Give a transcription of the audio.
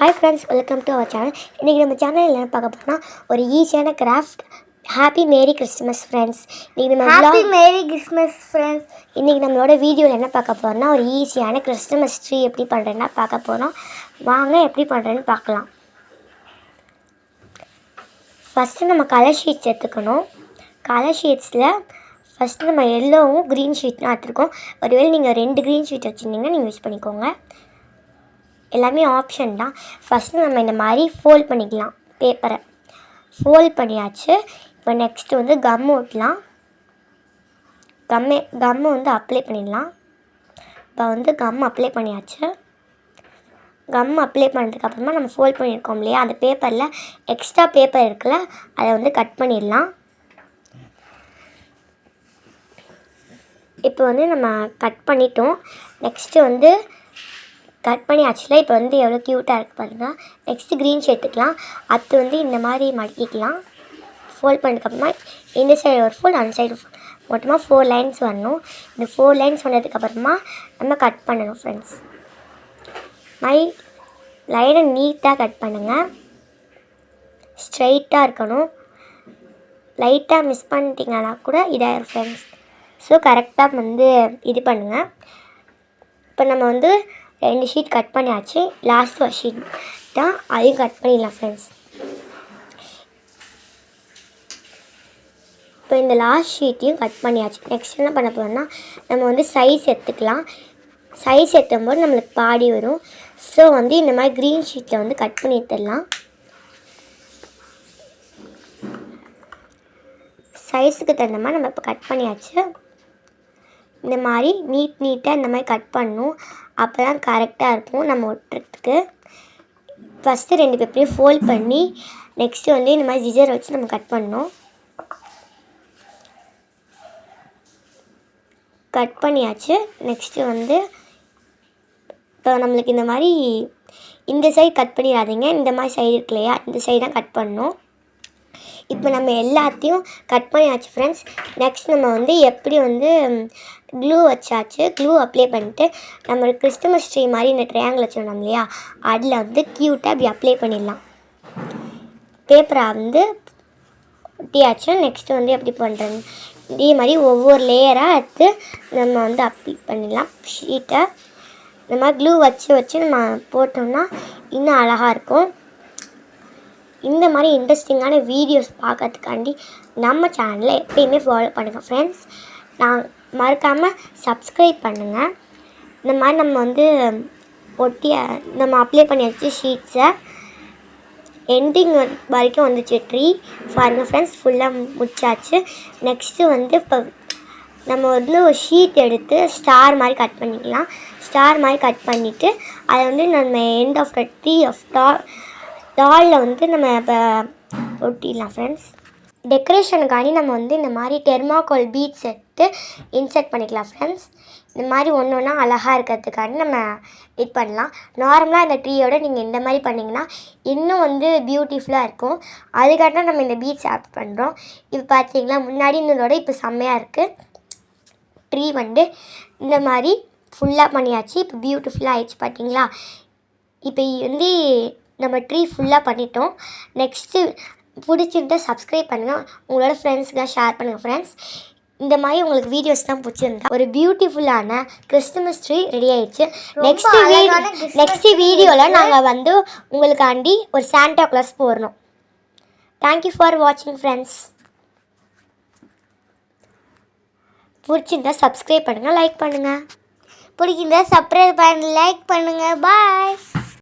Hi friends, welcome to our channel. இன்றைக்கி நம்ம சேனலில் என்ன பார்க்க போகிறோம்னா ஒரு ஈஸியான craft. Happy merry Christmas friends. இன்றைக்கி நம்மளோட வீடியோவில் என்ன பார்க்க போகிறோம்னா ஒரு ஈஸியான கிறிஸ்மஸ் ட்ரீ எப்படி பண்ணுறேன்னா பார்க்க போகிறோம். வாங்க எப்படி பண்ணுறேன்னு பார்க்கலாம். ஃபஸ்ட்டு நம்ம கலர் ஷீட்ஸ் எடுத்துக்கணும். கலர் ஷீட்ஸில் ஃபஸ்ட்டு நம்ம எல்லோவும் க்ரீன் ஷீட்லாம் எடுத்துருக்கோம். ஒருவேளை நீங்கள் 2 க்ரீன் ஷீட் வச்சுருந்தீங்கன்னா நீங்கள் யூஸ் பண்ணிக்கோங்க. எல்லாமே ஆப்ஷன் தான். ஃபஸ்ட்டு நம்ம இந்த மாதிரி ஃபோல்ட் பண்ணிக்கலாம். பேப்பரை ஃபோல்ட் பண்ணியாச்சு. இப்போ நெக்ஸ்ட்டு வந்து கம் ஓட்டலாம். கம்மு வந்து அப்ளை பண்ணிடலாம். இப்போ வந்து கம் அப்ளை பண்ணியாச்சு. கம் அப்ளை பண்ணதுக்கப்புறமா நம்ம ஃபோல்ட் பண்ணியிருக்கோம் இல்லையா, அந்த பேப்பரில் எக்ஸ்ட்ரா பேப்பர் இருக்குல்ல, அதை வந்து கட் பண்ணிடலாம். இப்போ வந்து நம்ம கட் பண்ணிட்டோம். நெக்ஸ்ட்டு வந்து கட் பண்ணி ஆச்சுல. இப்போ வந்து எவ்வளோ க்யூட்டாக இருக்குது பாருங்கள். நெக்ஸ்ட்டு க்ரீன் ஷர்ட்டுக்கலாம். அது வந்து இந்த மாதிரி மடிக்கிக்கலாம். ஃபோல்ட் பண்ணதுக்கப்புறமா இந்த சைடு ஒரு ஃபோல்ட், அந்த சைடு மொத்தமாக 4 லைன்ஸ் வரணும். இந்த 4 லைன்ஸ் வந்ததுக்கப்புறமா நம்ம கட் பண்ணணும் ஃப்ரெண்ட்ஸ். லைனை நீட்டாக கட் பண்ணுங்கள். ஸ்ட்ரைட்டாக இருக்கணும். லைட்டாக மிஸ் பண்ணிட்டீங்கன்னா கூட இதாகிடும் ஃப்ரெண்ட்ஸ். ஸோ கரெக்டாக வந்து இது பண்ணுங்கள். இப்போ நம்ம வந்து 2 ஷீட் கட் பண்ணியாச்சு. லாஸ்ட் ஒரு ஷீட் தான், அதையும் கட் பண்ணிடலாம் ஃப்ரெண்ட்ஸ். இப்போ இந்த லாஸ்ட் ஷீட்டையும் கட் பண்ணியாச்சு. நெக்ஸ்ட் என்ன பண்ண போகிறோம்னா நம்ம வந்து சைஸ் எடுத்துக்கலாம். சைஸ் எடுக்கும்போது நம்மளுக்கு பாடி வரும். ஸோ வந்து இந்த மாதிரி க்ரீன் ஷீட்டில் வந்து கட் பண்ணி எடுத்துடலாம். சைஸுக்கு தகுந்த மாதிரி நம்ம இப்போ கட் பண்ணியாச்சு. இந்த மாதிரி நீட்டாக இந்த மாதிரி கட் பண்ணணும். அப்போ தான் கரெக்டாக இருக்கும் நம்ம ஒட்டுறதுக்கு. ஃபஸ்ட்டு 2 பேப்பரையும் ஃபோல்ட் பண்ணி நெக்ஸ்ட்டு வந்து இந்த மாதிரி ஜிஜர் வச்சு நம்ம கட் பண்ணணும். கட் பண்ணியாச்சு. நெக்ஸ்ட்டு வந்து இப்போ நம்மளுக்கு இந்த மாதிரி இந்த சைடு கட் பண்ணிடாதீங்க. இந்த மாதிரி சைடு இருக்கு இல்லையா, இந்த சைடு தான் கட் பண்ணணும். இப்போ நம்ம எல்லாத்தையும் கட் பண்ணியாச்சு ஃப்ரெண்ட்ஸ். நெக்ஸ்ட் நம்ம வந்து எப்படி வந்து க்ளூ வச்சாச்சு. க்ளூ அப்ளை பண்ணிட்டு நம்ம கிறிஸ்துமஸ் ட்ரீ மாதிரி இந்த ட்ரையாங்கிள் வச்சுருந்தோம் இல்லையா, அதில் வந்து க்யூட்டாக அப்படி அப்ளை பண்ணிடலாம். பேப்பரை வந்து ஒட்டியாச்சு. நெக்ஸ்ட்டு வந்து எப்படி பண்ணுறேன்னு இதே மாதிரி ஒவ்வொரு லேயராக எடுத்து நம்ம வந்து அப்ளை பண்ணிடலாம். ஷீட்டை இந்த மாதிரி க்ளூ வச்சு நம்ம போட்டோம்னா இன்னும் அழகாக இருக்கும். இந்த மாதிரி இன்ட்ரெஸ்டிங்கான வீடியோஸ் பார்க்கறதுக்காண்டி நம்ம சேனலை எப்பயுமே ஃபாலோ பண்ணுங்கள் ஃப்ரெண்ட்ஸ். நான் மறக்காமல் சப்ஸ்கிரைப் பண்ணுங்கள். இந்த மாதிரி நம்ம வந்து நம்ம அப்ளை பண்ணி வச்சு ஷீட்ஸை எண்டிங் வரைக்கும் வந்துச்சு ட்ரீ பாருங்கள் ஃப்ரெண்ட்ஸ். ஃபுல்லாக முடிச்சாச்சு. நெக்ஸ்ட்டு வந்து இப்போ நம்ம வந்து ஒரு ஷீட் எடுத்து ஸ்டார் மாதிரி கட் பண்ணிக்கலாம். ஸ்டார் மாதிரி கட் பண்ணிவிட்டு அதை வந்து நம்ம end of the tree of டாலில் வந்து நம்ம இப்போ ஒட்டிடலாம் ஃப்ரெண்ட்ஸ். டெக்கரேஷனுக்காண்டி நம்ம வந்து இந்த மாதிரி தெர்மாக்கோல் பீட்ஸ் எடுத்து இன்சர்ட் பண்ணிக்கலாம் ஃப்ரெண்ட்ஸ். இந்த மாதிரி ஒன்று ஒன்றா அழகாக இருக்கிறதுக்காண்டி நம்ம இது பண்ணலாம். நார்மலாக இந்த ட்ரீயோட நீங்கள் இந்த மாதிரி பண்ணிங்கன்னா இன்னும் வந்து பியூட்டிஃபுல்லாக இருக்கும். அதுக்காக நம்ம இந்த பீட்ஸ் ஆட் பண்ணுறோம். இப்போ பார்த்தீங்களா, முன்னாடி இருந்ததோட இப்போ செம்மையாக இருக்குது. ட்ரீ வந்து இந்த மாதிரி ஃபுல்லாக பண்ணியாச்சு. இப்போ பியூட்டிஃபுல்லாக ஆயிடுச்சு பார்த்தீங்களா. இப்போ வந்து நம்ம ட்ரீ ஃபுல்லாக பண்ணிட்டோம். நெக்ஸ்ட்டு பிடிச்சிருந்தா சப்ஸ்கிரைப் பண்ணுங்கள். உங்களோட ஃப்ரெண்ட்ஸுக்காக ஷேர் பண்ணுங்கள் ஃப்ரெண்ட்ஸ். இந்த மாதிரி உங்களுக்கு வீடியோஸ் தான் பிடிச்சிருந்தா ஒரு பியூட்டிஃபுல்லான கிறிஸ்துமஸ் ட்ரீ ரெடி ஆயிடுச்சு. நெக்ஸ்ட் வீடியோவில் நாங்கள் வந்து உங்களுக்காண்டி ஒரு சாண்டா கிளாஸ் போடணும். தேங்க்யூ ஃபார் வாட்சிங் ஃப்ரெண்ட்ஸ். பிடிச்சிருந்தா சப்ஸ்கிரைப் பண்ணுங்கள், லைக் பண்ணுங்கள். பிடிச்சிருந்தா சப்ஸ்கிரைப் பண்ணி லைக் பண்ணுங்கள். பாய்.